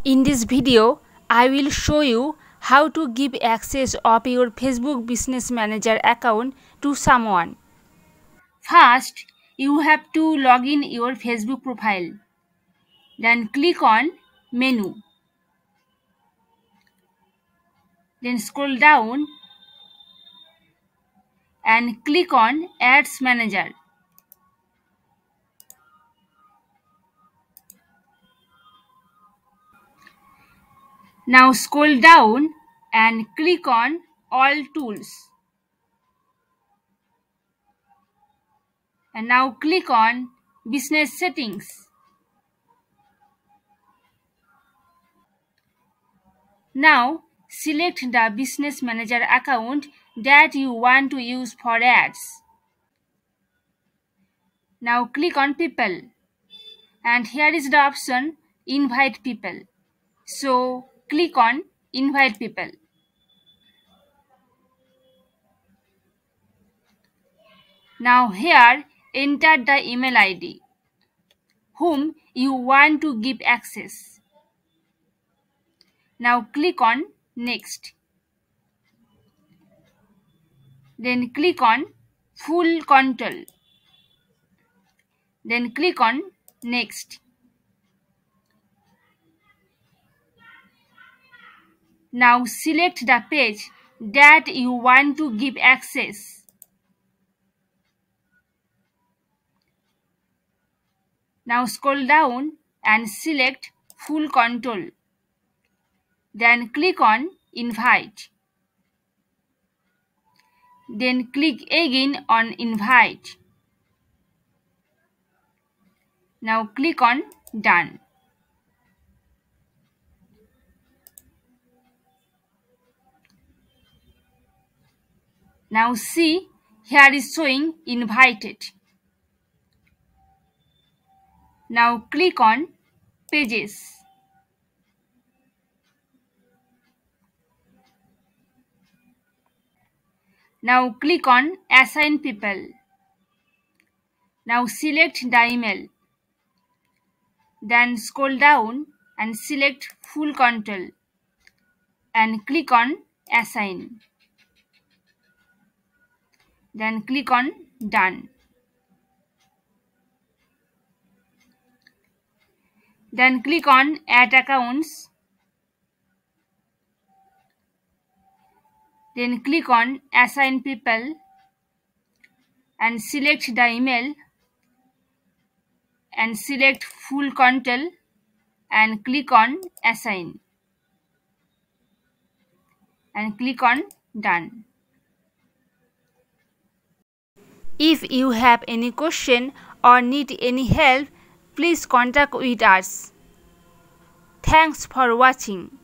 In this video, I will show you how to give access of your Facebook Business Manager account to someone. First, you have to log in your Facebook profile. Then click on Menu. Then scroll down and click on Ads Manager. Now scroll down and click on All Tools. And now click on Business Settings. Now select the Business Manager account that you want to use for ads. Now click on People. And here is the option Invite People. So click on Invite People. Now here enter the email ID whom you want to give access. Now click on Next. Then click on Full Control. Then click on Next. Now select the page that you want to give access. Now scroll down and select Full Control. Then click on Invite. Then click again on Invite. Now click on Done. Now see, here is showing Invited. Now click on Pages. Now click on Assign People. Now select the email. Then scroll down and select Full Control and click on Assign. Then click on Done. Then click on Add Accounts. Then click on Assign People and select the email and select Full Control and click on Assign and click on Done. If you have any question or need any help, please contact with us. Thanks for watching.